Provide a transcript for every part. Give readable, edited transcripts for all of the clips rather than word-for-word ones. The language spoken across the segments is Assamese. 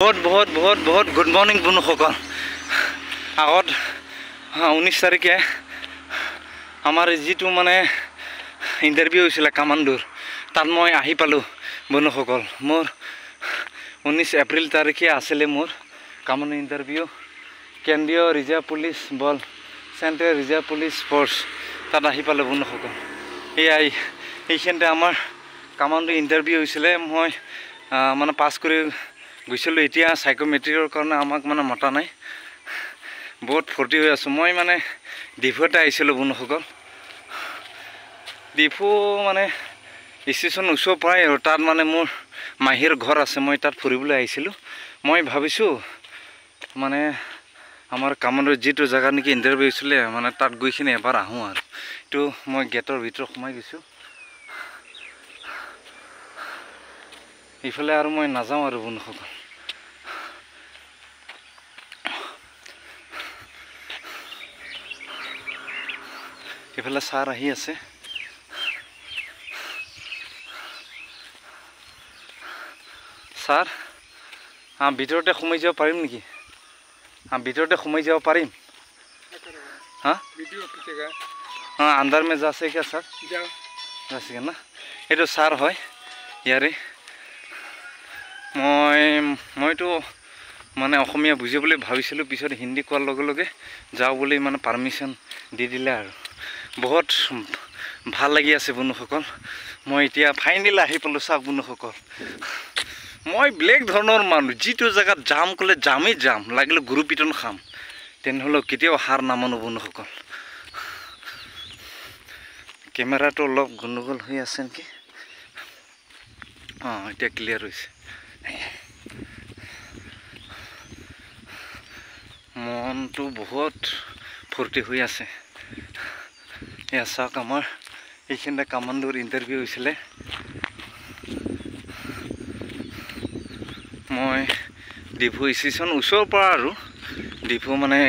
बहुत गुड मर्निंग बন্ধুসকল আগত 19 তাৰিখে আমাৰ যিটো মানে ইন্টাৰভিউ হৈছিল কামাণ্ডুৰ তাত মই আহি পালো বন্ধুসকল মোৰ 19 এপ্ৰিল তাৰিখে আছিল মোৰ কামাণ্ডুৰ ইন্টাৰভিউ কেন্দ্ৰীয় ৰিজাৰ্ভ পুলিচ বল চেন্ট্ৰেল ৰিজাৰ্ভ পুলিচ ফোৰ্স তাত আহি পালো বন্ধুসকল এইখিনিতে আমাৰ কামাণ্ডুৰ ইন্টাৰভিউ হৈছিল মই মানে পাস কৰি গৈছিলো এতিয়া সাইকোমেট্ৰিকৰ কাৰণে আমাক মানে মতা নাই বহুত ফৰ্টি হৈ আছো মই মানে ডিফুতে আহিছিলো বন্ধুসকল ডিফু মানে ষ্টেচন ওচৰ পৰাই আৰু তাত মানে মোৰ মাহিৰ ঘৰ আছে মই তাত ফুৰিবলৈ আহিছিলো মই ভাবিছো মানে আমাৰ কামাণ্ডুৰ যিটো জায়গা নেকি ইন্টাৰভিউ হৈছিল মানে তাত গৈখিনি এবাৰ আহো আৰু তো মই গেটৰ ভিতৰত সোমাই গৈছো ইফালে আৰু মই নাযাওঁ আৰু বন্ধুসকল ইফালে সাৰ আহি আছে সাৰ ভিতৰতে সোমাই যাব পাৰিম নেকি ভিতৰতে সোমাই যাব পাৰিম हाँ वीडियो खींचेगा हाँ अंदर में जा सके क्या सर जाओ जा सके ना ये तो सार है यारे মইতো মানে অসমীয়া বুজিবলৈ ভাবিছিলো পিছত হিন্দী কোৱাৰ লগে লগে যাও বুলি মানে পাৰমিশন দি দিলে আৰু বহুত ভাল লাগি আছে বন্ধুসকল মই এতিয়া ফাইনালি আহি পালো সব বন্ধুসকল মই ব্লেক ধৰণৰ মানুহ যিটো জায়গাত জাম কলে জামেই জাম লাগিলে গুৰু পিটন খাম তেনেহলে কেতিয়াও হাৰ নামানো বন্ধুসকল কেমেৰাটো অলপ গণ্ডগোল হৈ আছে নেকি এতিয়া ক্লিয়াৰ হৈছে মনটো বহুত ফূৰ্তি হৈ আছে এয়া চাওক আমাৰ এইখিনিতে কামাণ্ডুৰ ইন্টাৰভিউ হৈছিলে মই ডিফু ষ্টেচন ওচৰৰ পৰা আৰু ডিফু মানে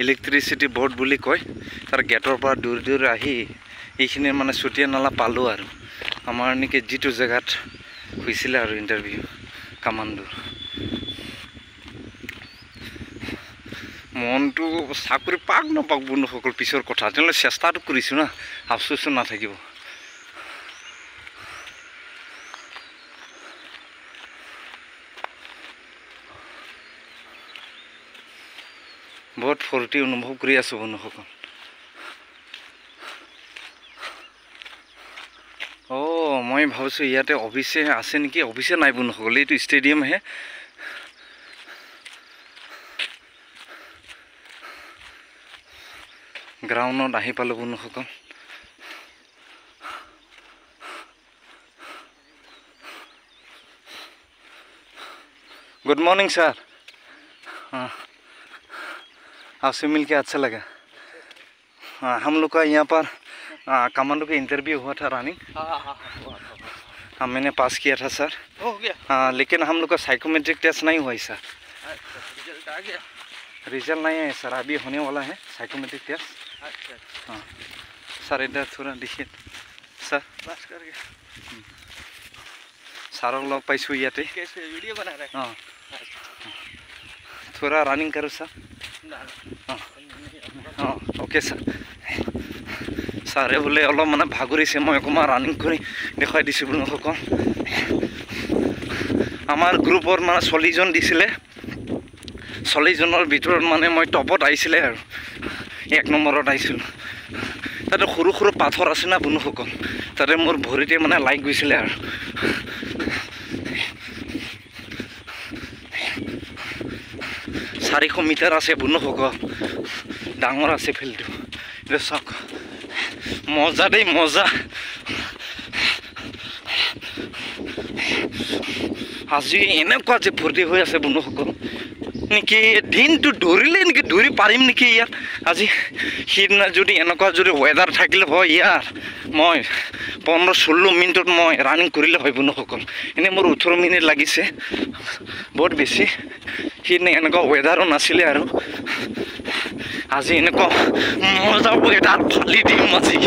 ইলেক্ট্ৰিচিটি বোৰ্ড বুলি কয় তাৰ গেটৰ পৰা দূৰ আহি এইখিনি মানে চুটিয়া নালা পালো আৰু আমাৰ নেকি যিটো জায়গাত হৈছিল আৰু ইন্টাৰভিউ কামাণ্ডুৰ মনটো চাকৰি পাক নাপাক বন্ধুসকল পিছৰ কথা তেনেহ'লে চেষ্টাটো কৰিছো না আফচোচ নাথাকিব বহুত ফূৰ্তি অনুভৱ কৰি আছো বন্ধুসকল মই ভাবিছো ইয়াতে অফিসে আছে নেকি অফিসে নাই বন্ধুসকল এইটো ষ্টেডিয়াম হে গ্ৰাউণ্ডত আহি পালো বন্ধুসকল गुड मॉर्निंग सर आपसे मिलके अच्छा लगा हम लोग का यहाँ पर कमांडो का इंटरव्यू हुआ था रानी मैंने पास किया था सर हो गया लेकिन हम लोग का साइकोमेट्रिक टेस्ट नहीं हुआ है सर रिजल्ट आ गया रिजल्ट नहीं है सर अभी होने वाला है साइकोमेट्रिक टेस्ट हाँ सर इधर थोड़ा देखिए सर पास कर गया सारों लोग पैसों याते कैसे वीडियो बना रहे हाँ थोड़ा रनिंग करो सर हाँ ओके सर सारे बोले अलग माने भागुरी से मैं अकमान रनिंग करी देखा दिसी बন্ধুসকল आमार ग्रुपर माने 40 जन दिसिले 40 जনৰ ভিতৰত মানে মই টপত আইছিলে আৰু এক নম্বৰত আইছিল তাতে সৰু সৰু পাথৰ আছে না বন্ধুসকল তাতে মোৰ ভৰিতে মানে লাইক গৈছিলে আৰু 400 মিটাৰ আছে বন্ধুসকল ডাঙৰ আছে ফিল্ডটো এটা চাওক মজা দেই মজা আজি এনেকুৱা যে ফূৰ্তি হৈ আছে বন্ধুসকল নেকি দিনটো দৌৰিলে নেকি দৌৰি পাৰিম নেকি ইয়াৰ আজি সিদিনা যদি এনেকুৱা যদি ৱেদাৰ থাকিলে হয় ইয়াৰ মই 15-16 মিনিটত মই ৰানিং কৰিলে হয় বন্ধুসকল এনে মোৰ 18 মিনিট লাগিছে বহুত বেছি সিদিনা এনেকুৱা ৱেদাৰো নাছিলে আৰু আজি এনেকুৱা মজা ৱেদাৰ ফালি দিম আজি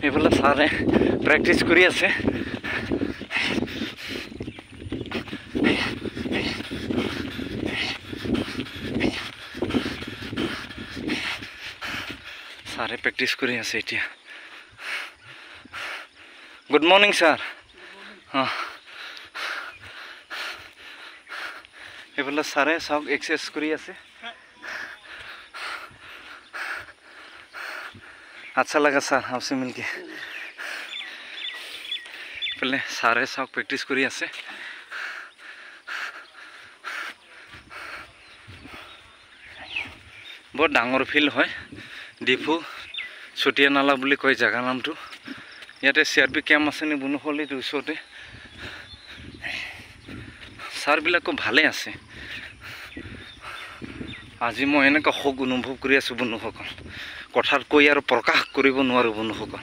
এইফালে ছাৰে প্ৰেক্টিছ কৰি আছে। ছাৰে প্ৰেক্টিছ কৰি আছে এতিয়া। Good morning sir. অঁ এইফালে ছাৰে চাওক এক্সাৰচাইজ কৰি আছে। আচ্ছা লাগা ছাৰ आपसे मिलके। এইফালে ছাৰে চাওক প্ৰেক্টিছ কৰি আছে। বৰ ডাঙৰ ফিল্ড হয়, ডিফু চুতীয়া নালা বুলি কয় জেগাৰ নামটো। ইয়াতে CRP কেম্প আছে নি বনুশলীত ওচৰতে। ছাৰবিলাকো ভালে আছে। আজি মই এনেকুৱা সুখ অনুভৱ কৰি আছোঁ বন্ধুসকল, কথাত কৈ আৰু প্ৰকাশ কৰিব নোৱাৰোঁ বন্ধুসকল,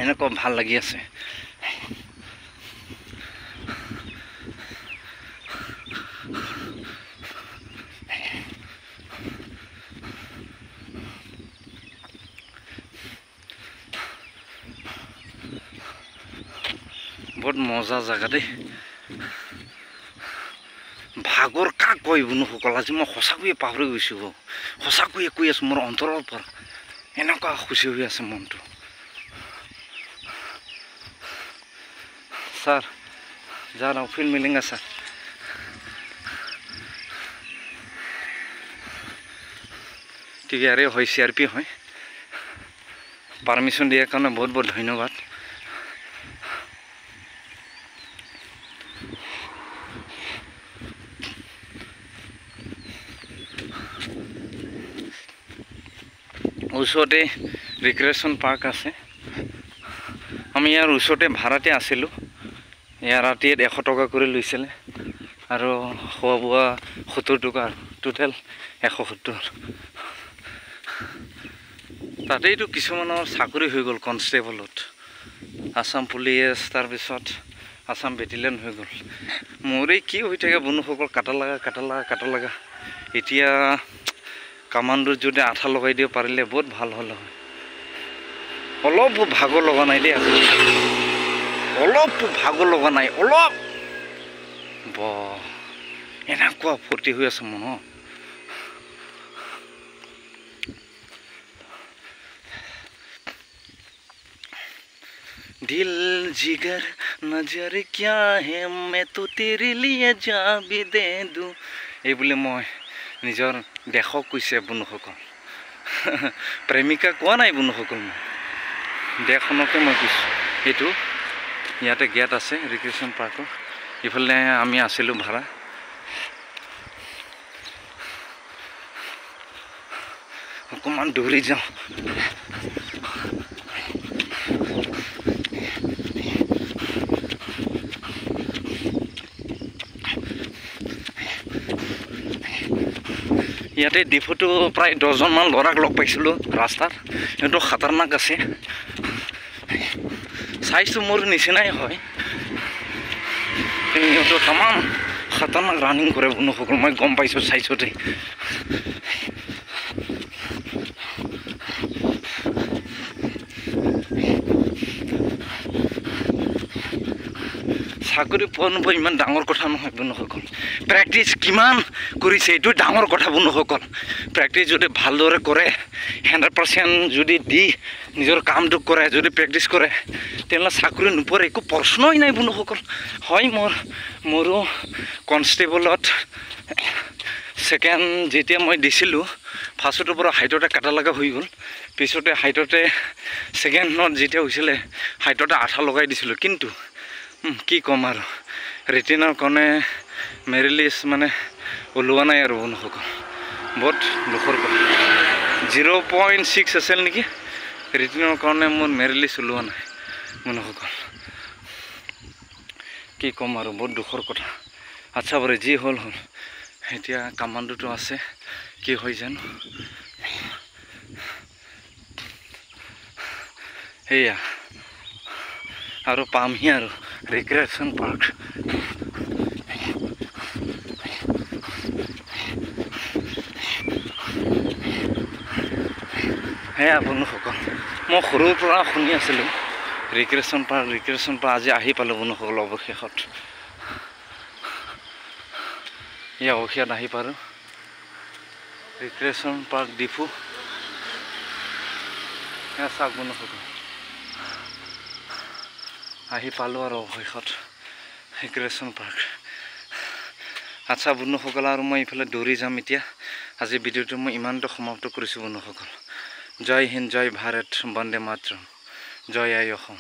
এনেকুৱা ভাল লাগি আছে। বহুত মজা জেগা দেই। ভাগৰ কাক কয় বন্ধুসকল, আজি মই সঁচাকৈয়ে পাহৰি গৈছোঁ। সঁচাকৈয়ে কৈ আছোঁ, মোৰ অন্তৰৰ পৰা এনেকুৱা খুচি হৈ আছে মনটো। ছাৰ যা ৰहा हूँ, फिर मिलेंगे सर। ঠিক ইয়াৰে হয় CRP হয়। পাৰ্মিশ্যন দিয়াৰ কাৰণে বহুত বহুত ধন্যবাদ। ওচৰতে ৰিক্ৰিয়েশ্যন পাৰ্ক আছে। আমি ইয়াৰ ওচৰতে ভাড়াতে আছিলোঁ। ইয়াৰ ৰাতিত 100 টকা কৰি লৈছিলে আৰু খোৱা বোৱা 70 টকা, টোটেল 170। তাতেইতো কিছুমানৰ চাকৰি হৈ গ'ল কনষ্টেবলত, আসাম পুলিচ, তাৰপিছত আসাম বেটেলিয়ন হৈ গ'ল। মোৰেই কি হৈ থাকে বন্ধুসকল, কাটা লাগা। এতিয়া কামাণ্ডোত যদি আঠা লগাই দিব পাৰিলে বহুত ভাল হ'ল হয়। অলপ ভাগৰ লগা নাই দেই, আজি অলপ ভাগৰ লগা নাই, অলপ এনেকুৱা ফূৰ্তি হৈ আছে মন। दिल जिगर नजर क्या है मैं तो तेरे लिए जा भी दे दूं, এই বুলি মই নিজৰ দেশক কৈছে বন্ধুসকল। প্ৰেমিকা কোৱা নাই বন্ধুসকল, মই দেশখনকে মই কৈছোঁ। এইটো ইয়াতে গেট আছে ৰিক্ৰিয়েশ্যন পাৰ্কৰ। ইফালে আমি আছিলোঁ ভাড়া। অকণমান দৌৰি যাওঁ। ইয়াতে ডিফুটো প্ৰায় 10জনমান ল'ৰাক লগ পাইছিলোঁ ৰাস্তাত। সিহঁতো খাতাৰনাক আছে, চাইছোঁ মোৰ নিচিনাই হয়, কিন্তু সিহঁতো তামাম খাতাৰনাক ৰানিং কৰে বন্ধুসকল, মই গম পাইছোঁ চাইছোঁতে। চাকৰি পোৱা নোপোৱা ইমান ডাঙৰ কথা নহয় বন্ধুসকল, প্ৰেক্টিছ কিমান কৰিছে এইটো ডাঙৰ কথা বন্ধুসকল। প্ৰেক্টিছ যদি ভালদৰে কৰে, 100% যদি দি নিজৰ কামটো কৰে, যদি প্ৰেক্টিছ কৰে, তেনেহ'লে চাকৰি নোপোৱাৰ একো প্ৰশ্নই নাই বন্ধুসকল। হয়, মোৰো কনষ্টেবলত ছেকেণ্ড যেতিয়া মই দিছিলোঁ, ফাৰ্ষ্টৰ পৰা হাইটতে কাটা লগা হৈ গ'ল। পিছতে হাইটতে ছেকেণ্ডত যেতিয়া হৈছিলে হাইটতে আঠা লগাই দিছিলোঁ। কিন্তু কি ক'ম আৰু, ৰিটিনৰ কাৰণে মেৰিট মানে ওলোৱা নাই আৰু বন্ধুসকল, বহুত দুখৰ কথা। 0.6 আছিল নেকি ৰিটিনৰ কাৰণে, মোৰ মেৰিট ওলোৱা নাই বন্ধুসকল। কি ক'ম আৰু, বহুত দুখৰ কথা। আচ্ছা বাৰু, যি হ'ল। এতিয়া কামাণ্ডোটো আছে, কি হয় জানো। সেয়া আৰু পামহি আৰু ৰিক্ৰিয়েশ্যন পাৰ্ক। সেয়া বন্ধুসকল, মই সৰুৰ পৰা শুনি আছিলোঁ ৰিক্ৰিয়েশ্যন পাৰ্ক আজি আহি পালোঁ বন্ধুসকল অৱশেষত অৱশেষত আহি পালোঁ ৰিক্ৰিয়েশ্যন পাৰ্ক ডিফু চাওক বন্ধুসকল আহি পালোঁ আৰু অৱশেষত ৰিক্ৰিয়েশ্যন পাৰ্ক আচ্ছা বন্ধুসকল আৰু মই এইফালে দৌৰি যাম এতিয়া আজি ভিডিঅ'টো মই ইমানতে সমাপ্ত কৰিছোঁ বন্ধুসকল জয় হিন্দ জয় ভাৰত বন্দে মাতৰম জয় আই অসম